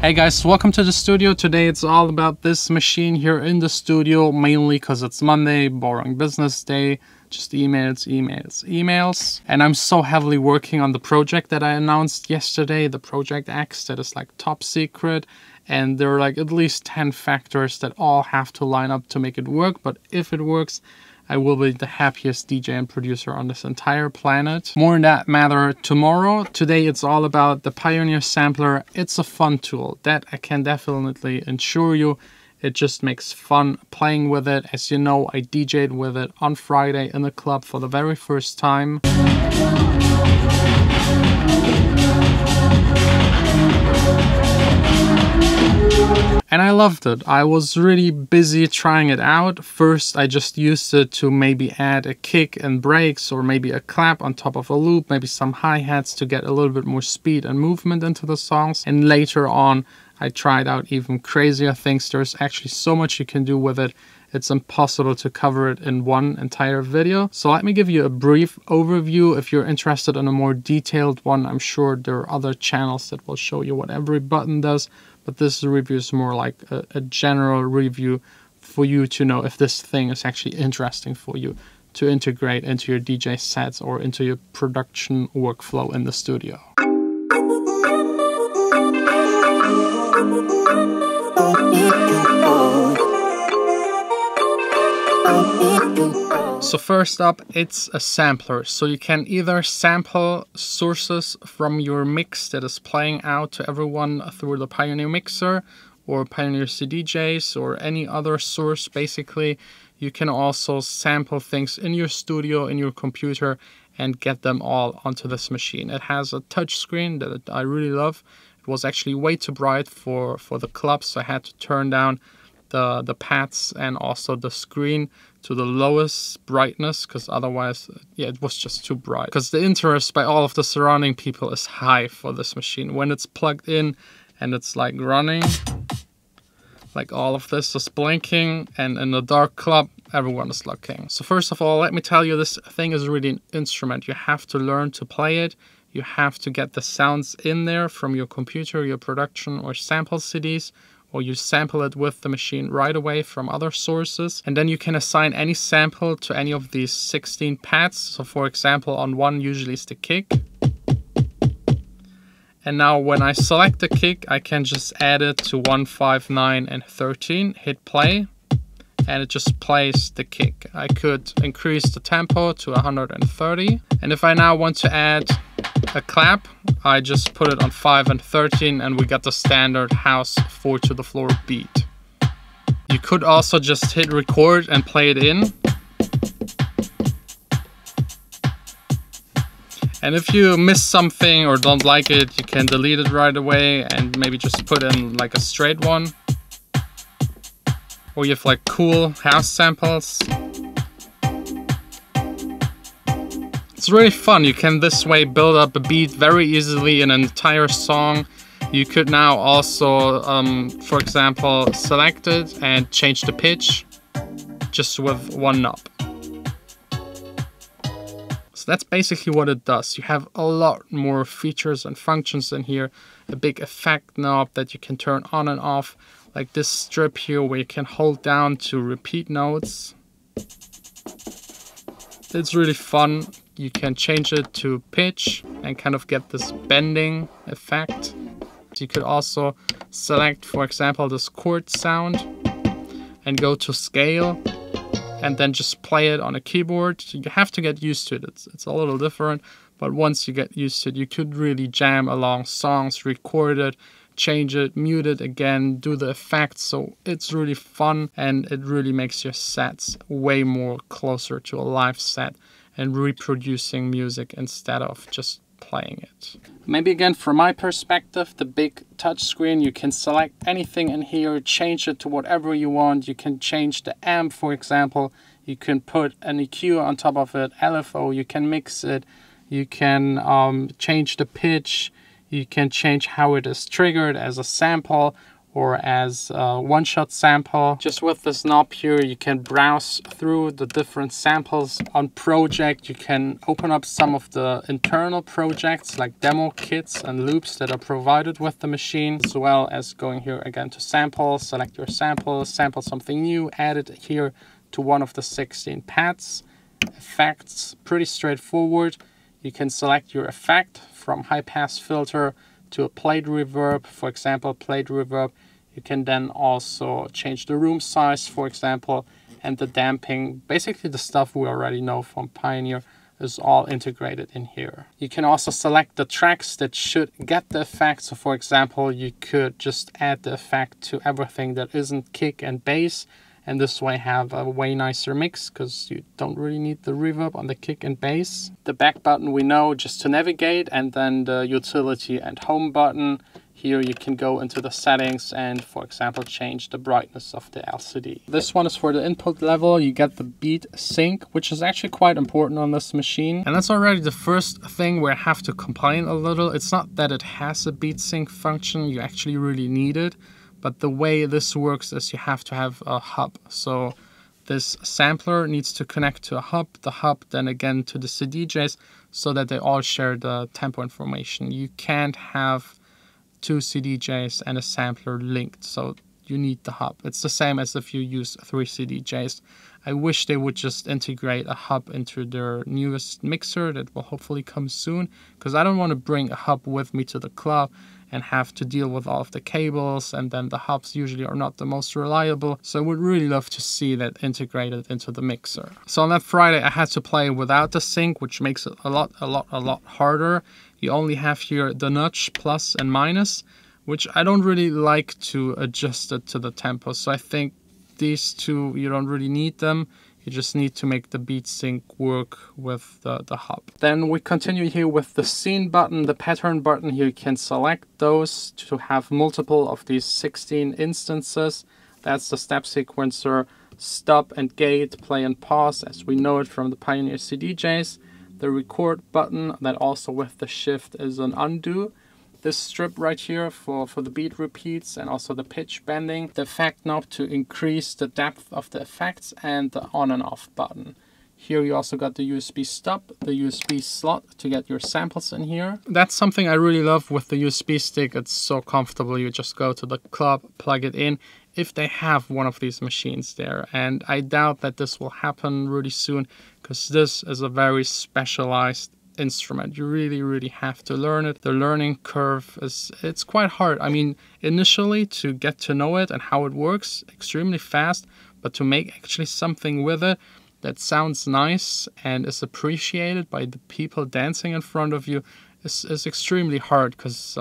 Hey guys, welcome to the studio. Today it's all about this machine here in the studio, mainly because it's Monday, boring business day, just emails, emails, emails. And I'm so heavily working on the project that I announced yesterday, the Project X, that is like top secret. And there are like at least 10 factors that all have to line up to make it work. But if it works, I will be the happiest DJ and producer on this entire planet. More in that matter tomorrow. Today it's all about the Pioneer Sampler. It's a fun tool that I can definitely assure you. It just makes fun playing with it. As you know, I DJ'd with it on Friday in the club for the very first time. And I loved it. I was really busy trying it out. First, I just used it to maybe add a kick and breaks, or maybe a clap on top of a loop, maybe some hi-hats to get a little bit more speed and movement into the songs. And later on, I tried out even crazier things. There's actually so much you can do with it. It's impossible to cover it in one entire video. So let me give you a brief overview. If you're interested in a more detailed one, I'm sure there are other channels that will show you what every button does. But this review is more like a general review for you to know if this thing is actually interesting for you to integrate into your DJ sets or into your production workflow in the studio. So first up, it's a sampler. So you can either sample sources from your mix that is playing out to everyone through the Pioneer mixer or Pioneer CDJs or any other source. Basically, you can also sample things in your studio, in your computer, and get them all onto this machine. It has a touch screen that I really love. It was actually way too bright for the club, so I had to turn down the pads and also the screen to the lowest brightness, because otherwise, yeah, it was just too bright. Because the interest by all of the surrounding people is high for this machine. When it's plugged in and it's like running, like all of this is blinking, and in the dark club, everyone is looking. So first of all, let me tell you, this thing is really an instrument. You have to learn to play it. You have to get the sounds in there from your computer, your production or sample CDs, or you sample it with the machine right away from other sources. And then you can assign any sample to any of these 16 pads. So for example, on one usually is the kick. And now when I select the kick, I can just add it to 1, 5, 9, and 13, hit play, and it just plays the kick. I could increase the tempo to 130. And if I now want to add a clap, I just put it on 5 and 13, and we got the standard house 4 to the floor beat. You could also just hit record and play it in. And if you miss something or don't like it, you can delete it right away and maybe just put in like a straight one. Or you have like cool house samples. It's really fun. You can this way build up a beat very easily in an entire song. You could now also, for example, select it and change the pitch just with one knob. So that's basically what it does. You have a lot more features and functions in here. A big effect knob that you can turn on and off, like this strip here where you can hold down to repeat notes. It's really fun. You can change it to pitch and kind of get this bending effect. You could also select, for example, this chord sound and go to scale and then just play it on a keyboard. You have to get used to it. It's a little different, but once you get used to it, you could really jam along songs, record it, change it, mute it again, do the effects. So it's really fun, and it really makes your sets way more closer to a live set and reproducing music instead of just playing it. Maybe again, from my perspective, the big touch screen, you can select anything in here, change it to whatever you want. You can change the amp, for example. You can put an EQ on top of it, LFO, you can mix it, you can change the pitch, you can change how it is triggered as a sample, or as a one-shot sample. Just with this knob here, you can browse through the different samples. On project, you can open up some of the internal projects like demo kits and loops that are provided with the machine, as well as going here again to samples, select your sample, sample something new, add it here to one of the 16 pads. Effects, pretty straightforward. You can select your effect from high pass filter to a plate reverb, for example, plate reverb. You can then also change the room size, for example, and the damping. Basically the stuff we already know from Pioneer is all integrated in here. You can also select the tracks that should get the effect. So for example, you could just add the effect to everything that isn't kick and bass, and this way have a way nicer mix because you don't really need the reverb on the kick and bass. The back button we know just to navigate, and then the utility and home button. Here you can go into the settings and, for example, change the brightness of the LCD. This one is for the input level. You get the beat sync, which is actually quite important on this machine. And that's already the first thing where I have to complain a little. It's not that it has a beat sync function, you actually really need it. But the way this works is you have to have a hub. So this sampler needs to connect to a hub, the hub then again to the CDJs, so that they all share the tempo information. You can't have two CDJs and a sampler linked, so you need the hub. It's the same as if you use 3 CDJs. I wish they would just integrate a hub into their newest mixer that will hopefully come soon, because I don't want to bring a hub with me to the club and have to deal with all of the cables, and then the hubs usually are not the most reliable. So I would really love to see that integrated into the mixer. So on that Friday I had to play without the sync, which makes it a lot harder. You only have here the nudge plus and minus, which I don't really like to adjust it to the tempo. So I think these two, you don't really need them. You just need to make the beat sync work with the hub. Then we continue here with the scene button, the pattern button. Here you can select those to have multiple of these 16 instances. That's the step sequencer, stop and gate, play and pause, as we know it from the Pioneer CDJs. The record button, that also with the shift is an undo. This strip right here for the beat repeats and also the pitch bending. The effect knob to increase the depth of the effects, and the on and off button. Here you also got the USB stop, the USB slot to get your samples in here. That's something I really love with the USB stick. It's so comfortable. You just go to the club, plug it in, if they have one of these machines there. And I doubt that this will happen really soon, because this is a very specialized instrument. You really have to learn it. The learning curve it's quite hard. I mean, initially to get to know it and how it works, extremely fast, but to make actually something with it that sounds nice and is appreciated by the people dancing in front of you is extremely hard, because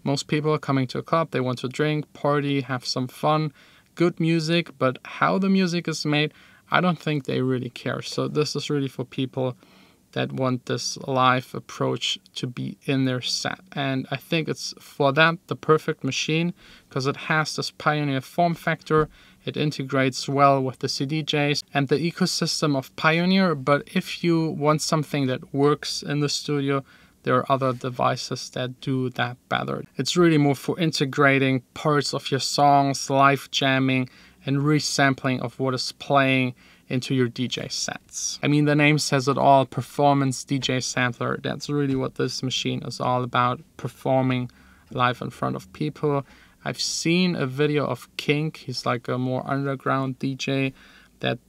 most people are coming to a club, they want to drink, party, have some fun, good music, but how the music is made, I don't think they really care. So this is really for people that want this live approach to be in their set. And I think it's for that the perfect machine, because it has this Pioneer form factor. It integrates well with the CDJs and the ecosystem of Pioneer. But if you want something that works in the studio, there are other devices that do that better. It's really more for integrating parts of your songs, live jamming, and resampling of what is playing into your DJ sets. I mean, the name says it all, performance DJ sampler. That's really what this machine is all about, performing live in front of people. I've seen a video of Kink. He's like a more underground DJ that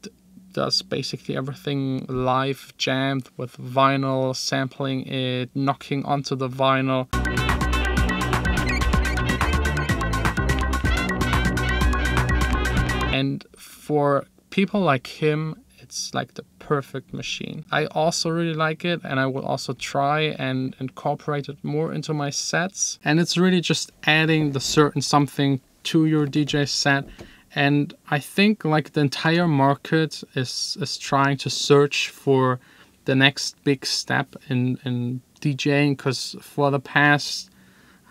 does basically everything live jammed with vinyl, sampling it, knocking onto the vinyl. And for people like him, it's like the perfect machine. I also really like it, and I will also try and incorporate it more into my sets. And it's really just adding the certain something to your DJ set. And I think like the entire market is trying to search for the next big step in DJing, because for the past,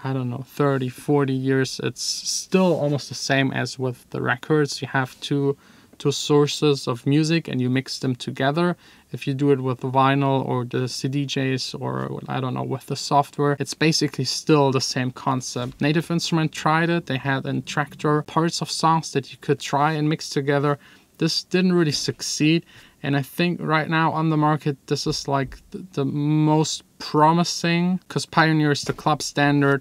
I don't know, 30, 40 years, it's still almost the same as with the records. You have two two sources of music and you mix them together. If you do it with vinyl or the CDJs or I don't know, with the software, it's basically still the same concept. Native Instrument tried it. They had in Traktor parts of songs that you could try and mix together. This didn't really succeed. And I think right now on the market, this is like the most promising, because Pioneer is the club standard.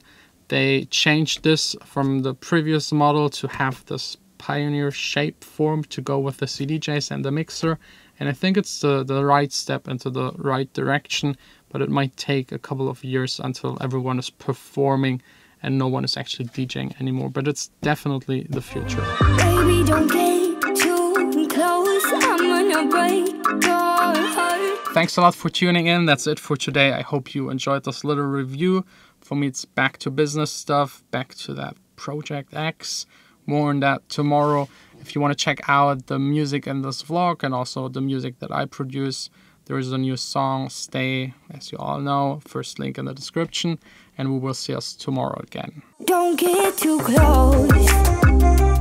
They changed this from the previous model to have this Pioneer shape form to go with the CDJs and the mixer. And I think it's the right step into the right direction, but it might take a couple of years until everyone is performing and no one is actually DJing anymore. But it's definitely the future. Baby, don't get too close. I'm gonna break your heart. Thanks a lot for tuning in. That's it for today. I hope you enjoyed this little review. For me, it's back to business stuff, back to that Project X. More on that tomorrow. If you want to check out the music in this vlog and also the music that I produce, there is a new song, Stay, as you all know. First link in the description. And we will see us tomorrow again. Don't get too close.